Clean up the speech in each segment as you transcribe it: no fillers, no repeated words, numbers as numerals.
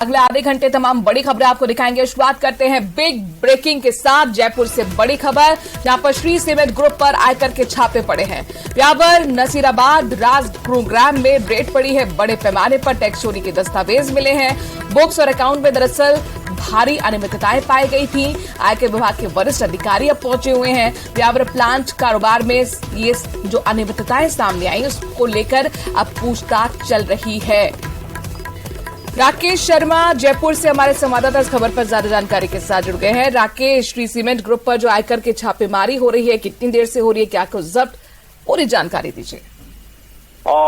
अगले आधे घंटे तमाम बड़ी खबरें आपको दिखाएंगे। शुरुआत करते हैं बिग ब्रेकिंग के साथ। जयपुर से बड़ी खबर, जहां पर श्री सीमेंट ग्रुप पर आयकर के छापे पड़े हैं। ब्यावर नसीराबाद राज गुरुग्राम में रेड पड़ी है। बड़े पैमाने पर टैक्स चोरी के दस्तावेज मिले हैं। बुक्स और अकाउंट में दरअसल भारी अनियमितताएं पाई गई थी। आयकर विभाग के वरिष्ठ अधिकारी अब पहुंचे हुए हैं। ब्यावर प्लांट कारोबार में ये जो अनियमितताएं सामने आई उसको लेकर अब पूछताछ चल रही है। राकेश शर्मा जयपुर से हमारे संवाददाता इस खबर पर ज्यादा जानकारी के साथ जुड़ गए हैं। राकेश, श्री सीमेंट ग्रुप पर जो आयकर की छापेमारी हो रही है, कितनी देर से हो रही है, क्या कुछ जब्त, पूरी जानकारी दीजिए।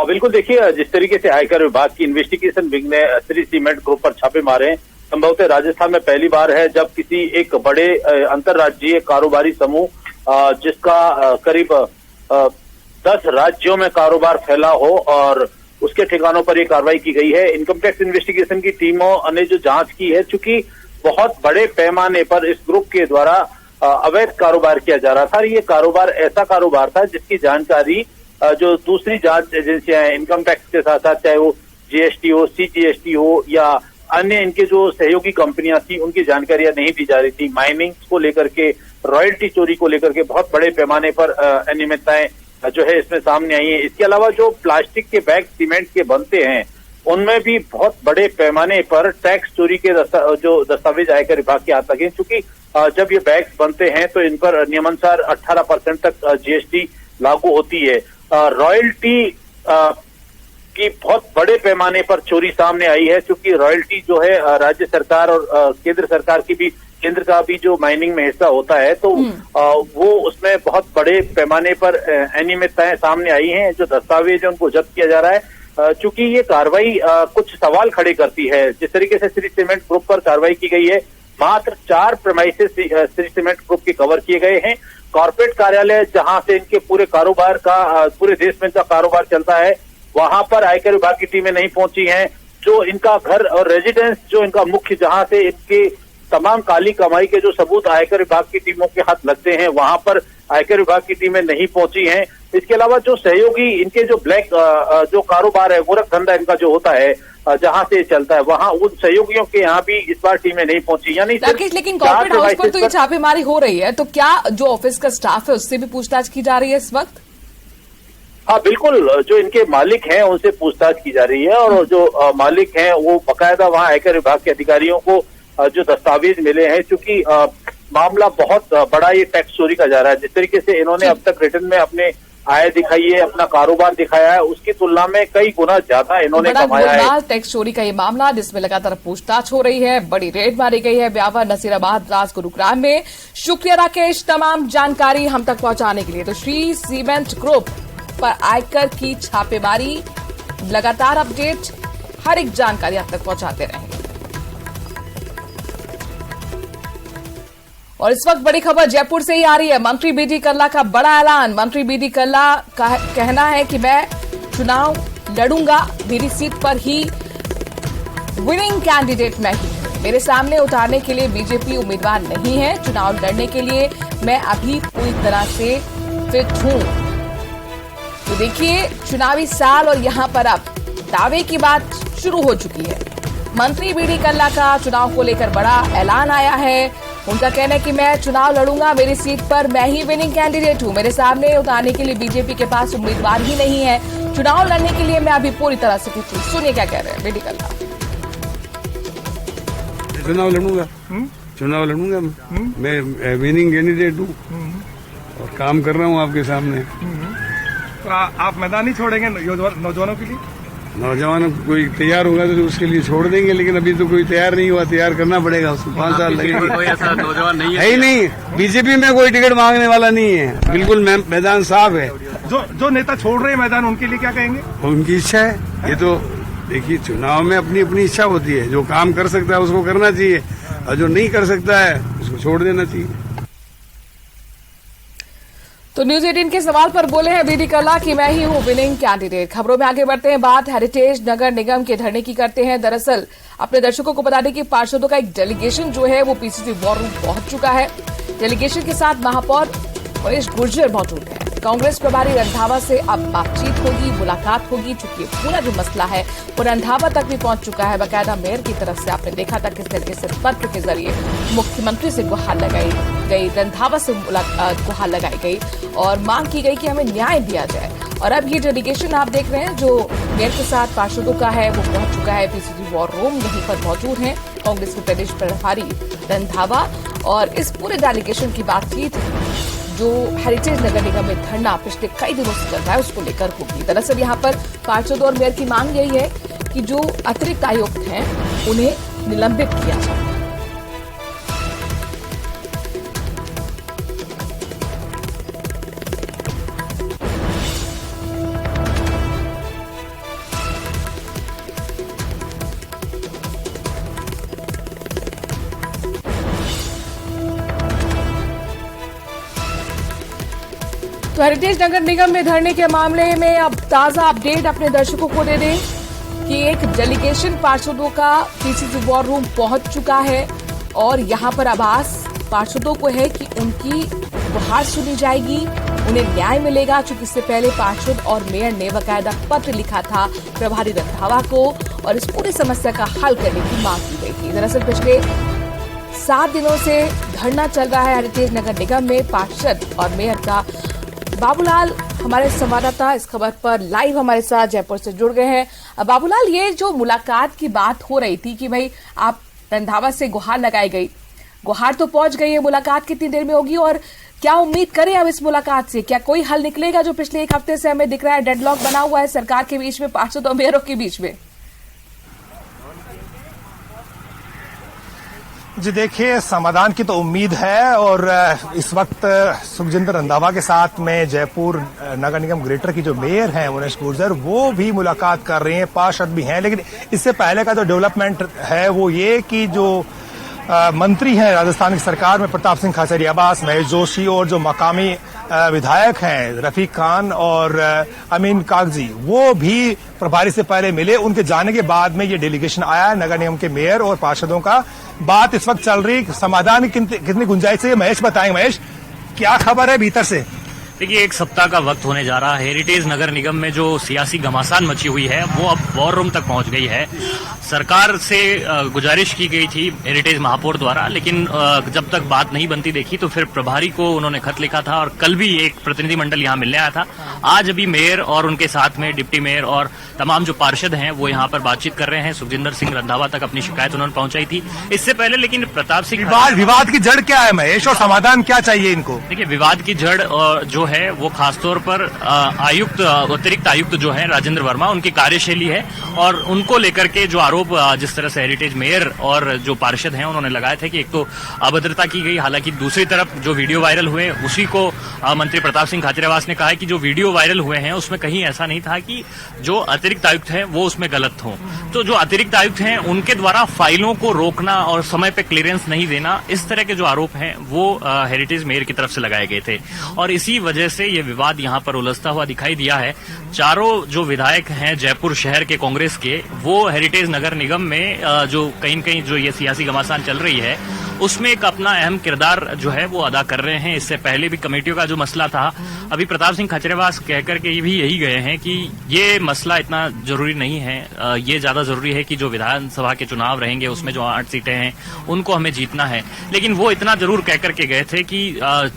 बिल्कुल, देखिए, जिस तरीके से आयकर विभाग की इन्वेस्टिगेशन विंग ने श्री सीमेंट ग्रुप पर छापे मारे हैं, संभवतः राजस्थान में पहली बार है जब किसी एक बड़े अंतर्राज्यीय कारोबारी समूह जिसका करीब 10 राज्यों में कारोबार फैला हो और उसके ठिकानों पर ये कार्रवाई की गई है। इनकम टैक्स इन्वेस्टिगेशन की टीमों ने जो जांच की है, चूंकि बहुत बड़े पैमाने पर इस ग्रुप के द्वारा अवैध कारोबार किया जा रहा था। ये कारोबार ऐसा कारोबार था जिसकी जानकारी जो दूसरी जांच एजेंसियां हैं इनकम टैक्स के साथ साथ, चाहे वो जीएसटी हो, सीजीएसटी हो या अन्य इनके जो सहयोगी कंपनियां थी, उनकी जानकारियां नहीं दी जा रही थी। माइनिंग को लेकर के, रॉयल्टी चोरी को लेकर के बहुत बड़े पैमाने पर अनियमितताएं जो है इसमें सामने आई है। इसके अलावा जो प्लास्टिक के बैग सीमेंट के बनते हैं, उनमें भी बहुत बड़े पैमाने पर टैक्स चोरी के जो दस्तावेज आयकर विभाग के हाथ लगे। चूंकि जब ये बैग्स बनते हैं तो इन पर नियमानुसार 18% तक जीएसटी लागू होती है। रॉयल्टी की बहुत बड़े पैमाने पर चोरी सामने आई है, क्योंकि रॉयल्टी जो है राज्य सरकार और केंद्र का भी जो माइनिंग में हिस्सा होता है, तो वो उसमें बहुत बड़े पैमाने पर अनियमितताएं सामने आई हैं। जो दस्तावेज है उनको जब्त किया जा रहा है। चूंकि ये कार्रवाई कुछ सवाल खड़े करती है। जिस तरीके से श्री सीमेंट ग्रुप पर कार्रवाई की गई है, मात्र 4 प्रेमाइसेस श्री सीमेंट ग्रुप के कवर किए गए हैं। कॉर्पोरेट कार्यालय जहां से इनके पूरे कारोबार का, पूरे देश में इनका कारोबार चलता है, वहां पर आयकर विभाग की टीमें नहीं पहुंची हैं। जो इनका घर और रेजिडेंस, जो इनका मुख्य, जहां से इनके तमाम काली कमाई के जो सबूत आयकर विभाग की टीमों के हाथ लगते हैं, वहां पर आयकर विभाग की टीमें नहीं पहुंची हैं। इसके अलावा जो सहयोगी इनके जो ब्लैक जो कारोबार है, गोरख धंधा इनका जो होता है, जहां से चलता है, वहां उन सहयोगियों के यहाँ भी इस बार टीमें नहीं पहुंची। यानी लेकिन कॉर्पोरेट हाउस पर तो ये छापेमारी हो रही है, तो क्या जो ऑफिस का स्टाफ है उससे भी पूछताछ की जा रही है इस वक्त? हाँ, बिल्कुल, जो इनके मालिक हैं उनसे पूछताछ की जा रही है और जो मालिक हैं वो बाकायदा वहां आयकर विभाग के अधिकारियों को जो दस्तावेज मिले हैं, क्योंकि मामला बहुत बड़ा ये टैक्स चोरी का जा रहा है। जिस तरीके से इन्होंने अब तक रिटर्न में अपने आय दिखाई है, अपना कारोबार दिखाया है, उसकी तुलना में कई गुना ज्यादा इन्होंने कमाया है। टैक्स चोरी का ये मामला जिसमें लगातार पूछताछ हो रही है, बड़ी रेड मारी गई है ब्यावर नसीराबाद राज गुरुग्राम में। शुक्रिया राकेश तमाम जानकारी हम तक पहुंचाने के लिए। तो श्री सीमेंट ग्रुप पर आयकर की छापेमारी, लगातार अपडेट, हर एक जानकारी आप तक पहुंचाते रहेंगे। और इस वक्त बड़ी खबर जयपुर से ही आ रही है। मंत्री बीडी कल्ला का बड़ा ऐलान। मंत्री बीडी कल्ला का कहना है कि मैं चुनाव लड़ूंगा, मेरी सीट पर ही विनिंग कैंडिडेट मैं ही हूं। मेरे सामने उतारने के लिए बीजेपी उम्मीदवार नहीं है। चुनाव लड़ने के लिए मैं अभी पूरी तरह से फिट हूं। तो देखिए, चुनावी साल और यहां पर अब दावे की बात शुरू हो चुकी है। मंत्री बीडी कल्ला का चुनाव को लेकर बड़ा ऐलान आया है। उनका कहना है कि मैं चुनाव लड़ूंगा, मेरी सीट पर मैं ही विनिंग कैंडिडेट हूं। मेरे सामने उतारने के लिए बीजेपी के पास उम्मीदवार ही नहीं है। चुनाव लड़ने के लिए मैं अभी पूरी तरह से फिट हूं। सुनिए क्या कह रहे हैं बीडी कल्ला। चुनाव लड़ूंगा मैं विनिंग कैंडिडेट हूँ और काम कर रहा हूँ आपके सामने। तो आप मैदान नहीं छोड़ेंगे नौजवानों के लिए? नौजवान कोई तैयार होगा तो उसके लिए छोड़ देंगे, लेकिन अभी तो कोई तैयार नहीं हुआ। तैयार करना पड़ेगा, उसको 5 साल लगेंगे। कोई ऐसा नौजवान नहीं है ही नहीं। बीजेपी में कोई टिकट मांगने वाला नहीं है। बिल्कुल मैदान साफ है। जो नेता छोड़ रहे हैं मैदान, उनके लिए क्या कहेंगे? उनकी इच्छा है। ये तो देखिए, चुनाव में अपनी अपनी इच्छा होती है। जो काम कर सकता है उसको करना चाहिए और जो नहीं कर सकता है उसको छोड़ देना चाहिए। तो न्यूज 18 के सवाल पर बोले हैं बीडी कल्ला कि मैं ही हूं विनिंग कैंडिडेट। खबरों में आगे बढ़ते हैं। बात हेरिटेज नगर निगम के धरने की करते हैं। दरअसल अपने दर्शकों को बता दें कि पार्षदों का एक डेलीगेशन जो है वो पीसीसी वॉर रूम पहुंच चुका है। डेलीगेशन के साथ महापौर परेश गुर्जर मौजूद हैं। कांग्रेस प्रभारी रंधावा से अब बातचीत होगी, मुलाकात होगी। चूंकि पूरा जो मसला है वो रंधावा तक भी पहुंच चुका है। बाकायदा मेयर की तरफ से आपने देखा था किस तरीके से पत्र के जरिए मुख्यमंत्री से गुहार लगाई गई, रंधावा से गुहार लगाई गई और मांग की गई कि हमें न्याय दिया जाए। और अब ये डेलीगेशन आप देख रहे हैं जो मेयर के साथ पार्षदों का है वो पहुंच चुका है पीसीसी वॉर रूम। यहीं पर मौजूद हैं कांग्रेस के प्रदेश प्रभारी रंधावा और इस पूरे डेलीगेशन की बातचीत जो हेरिटेज नगर निगम में धरना पिछले कई दिनों से चल रहा है उसको लेकर होगी। दरअसल यहाँ पर पार्षदों और मेयर की मांग यही है कि जो अतिरिक्त आयुक्त हैं उन्हें निलंबित किया जाए। तो हेरिटेज नगर निगम में धरने के मामले में अब ताजा अपडेट अपने दर्शकों को दे दें कि एक डेलीगेशन पार्षदों का पीसीसी वॉर रूम पहुंच चुका है और यहां पर आभास पार्षदों को है कि उनकी गुहार सुनी जाएगी, उन्हें न्याय मिलेगा। चूंकि इससे पहले पार्षद और मेयर ने बाकायदा पत्र लिखा था प्रभारी रंधावा को और इस पूरी समस्या का हल करने की मांग की गई थी। दरअसल पिछले 7 दिनों से धरना चल रहा है हेरिटेज नगर निगम में पार्षद और मेयर का। बाबूलाल हमारे संवाददाता इस खबर पर लाइव हमारे साथ जयपुर से जुड़ गए हैं। बाबूलाल, ये जो मुलाकात की बात हो रही थी कि भाई आप रंधावा से गुहार लगाई गई, गुहार तो पहुंच गई है, मुलाकात कितनी देर में होगी और क्या उम्मीद करें अब इस मुलाकात से? क्या कोई हल निकलेगा जो पिछले 1 हफ्ते से हमें दिख रहा है डेडलॉक बना हुआ है सरकार के बीच में, पार्षद और मेयरों के बीच में? जी देखिए, समाधान की तो उम्मीद है और इस वक्त सुखजिंदर रंधावा के साथ में जयपुर नगर निगम ग्रेटर की जो मेयर हैं उमेश गुर्जर वो भी मुलाकात कर रहे हैं, पार्षद भी हैं। लेकिन इससे पहले का जो डेवलपमेंट है वो ये कि जो मंत्री हैं राजस्थान की सरकार में प्रताप सिंह खाचरियावास, महेश जोशी और जो मकामी विधायक हैं रफीक खान और अमीन कागजी वो भी प्रभारी से पहले मिले। उनके जाने के बाद में ये डेलीगेशन आया है नगर निगम के मेयर और पार्षदों का। बात इस वक्त चल रही, समाधान की कितनी गुंजाइश है महेश बताएंगे। महेश, क्या खबर है भीतर से? देखिए, 1 सप्ताह का वक्त होने जा रहा है। हेरिटेज नगर निगम में जो सियासी घमासान मची हुई है वो अब वॉर रूम तक पहुंच गई है। सरकार से गुजारिश की गई थी हेरिटेज महापौर द्वारा, लेकिन जब तक बात नहीं बनती देखी तो फिर प्रभारी को उन्होंने खत लिखा था और कल भी एक प्रतिनिधिमंडल यहां मिलने आया था। आज अभी मेयर और उनके साथ में डिप्टी मेयर और तमाम जो पार्षद हैं वो यहां पर बातचीत कर रहे हैं। सुखजिंदर सिंह रंधावा तक अपनी शिकायत उन्होंने पहुंचाई थी इससे पहले, लेकिन प्रताप सिंह विवाद की जड़ क्या है महेश और समाधान क्या चाहिए इनको? देखिए, विवाद की जड़ जो है वो खासतौर पर अतिरिक्त आयुक्त जो है राजेंद्र वर्मा, उनकी कार्यशैली है और उनको लेकर के जो आरोप जिस तरह से हेरिटेज मेयर और जो पार्षद हैं उन्होंने लगाए थे कि एक तो अभद्रता की गई, हालांकि दूसरी तरफ जो वीडियो वायरल हुए उसी को मंत्री प्रताप सिंह खाचरियावास ने कहा है कि जो वीडियो वायरल हुए हैं उसमें कहीं ऐसा नहीं था कि जो अतिरिक्त आयुक्त हैं वो उसमें गलत हों। तो जो अतिरिक्त आयुक्त हैं उनके द्वारा फाइलों को रोकना और समय पे क्लियरेंस नहीं देना, इस तरह के जो आरोप हैं वो हेरिटेज मेयर की तरफ से लगाए गए थे और इसी वजह से ये विवाद यहाँ पर उलझता हुआ दिखाई दिया है। चारों जो विधायक हैं जयपुर शहर के कांग्रेस के वो हेरिटेज नगर निगम में जो कहीं न कहीं जो ये सियासी घमासान चल रही है उसमें एक अपना अहम किरदार जो है वो अदा कर रहे हैं। इससे पहले भी कमेटियों का जो मसला था, अभी प्रताप सिंह खाचरियावास कहकर के भी यही गए हैं कि ये मसला इतना जरूरी नहीं है, ये ज्यादा जरूरी है कि जो विधानसभा के चुनाव रहेंगे उसमें जो 8 सीटें हैं उनको हमें जीतना है। लेकिन वो इतना जरूर कहकर के गए थे कि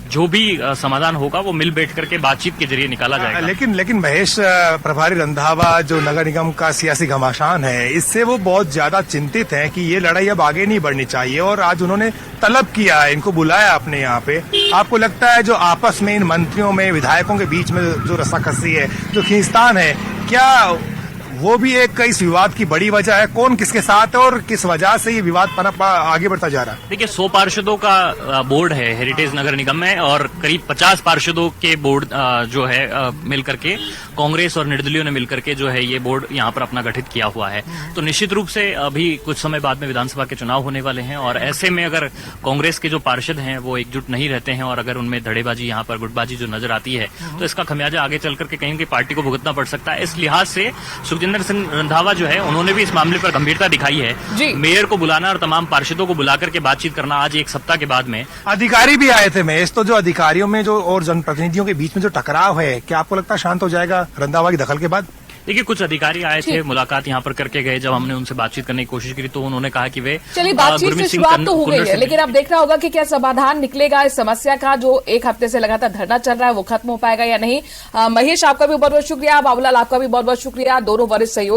जो भी समाधान होगा वो मिल बैठ करके बातचीत के जरिए निकाला जाएगा। लेकिन महेश, प्रभारी रंधावा जो नगर निगम का सियासी घमासान है इससे वो बहुत ज्यादा चिंतित है कि ये लड़ाई अब आगे नहीं बढ़नी चाहिए और आज उन्होंने तलब किया है, इनको बुलाया अपने यहाँ पे। आपको लगता है जो आपस में इन मंत्रियों में विधायकों के बीच में जो रस्साकसी है, जो खींचतान है, क्या वो भी एक इस विवाद की बड़ी वजह है? कौन किसके साथ है और किस वजह से ये विवाद आगे बढ़ता जा रहा है? देखिए, 100 पार्षदों का बोर्ड है हेरिटेज नगर निगम में और करीब 50 पार्षदों के बोर्ड जो है मिलकर के कांग्रेस और निर्दलीयों ने मिलकर के जो है ये बोर्ड यहाँ पर अपना गठित किया हुआ है। तो निश्चित रूप से अभी कुछ समय बाद में विधानसभा के चुनाव होने वाले हैं और ऐसे में अगर कांग्रेस के जो पार्षद हैं वो एकजुट नहीं रहते हैं और अगर उनमें धड़ेबाजी, यहाँ पर गुटबाजी जो नजर आती है तो इसका खमियाजा आगे चल करके कहीं पार्टी को भुगतना पड़ सकता है। इस लिहाज से सुखजिंदर सिंह रंधावा जो है उन्होंने भी इस मामले पर गंभीरता दिखाई है। जी। मेयर को बुलाना और तमाम पार्षदों को बुला करके बातचीत करना आज एक सप्ताह के बाद में। अधिकारी भी आए थे महेश, तो जो अधिकारियों में जो और जनप्रतिनिधियों के बीच में जो टकराव है, क्या आपको लगता है शांत हो जाएगा रंधावा की दखल के बाद? देखिए, कुछ अधिकारी आए थे, मुलाकात यहाँ पर करके गए। जब हमने उनसे बातचीत करने की कोशिश की तो उन्होंने कहा कि वे चलिए बातचीत से शुरुआत तो हो गई है, लेकिन अब देखना होगा कि क्या समाधान निकलेगा इस समस्या का। जो एक हफ्ते से लगातार धरना चल रहा है वो खत्म हो पाएगा या नहीं। महेश, आपका भी बहुत बहुत शुक्रिया। बाबूलाल, आपका भी बहुत बहुत शुक्रिया। दोनों वरिष्ठ सहयोगी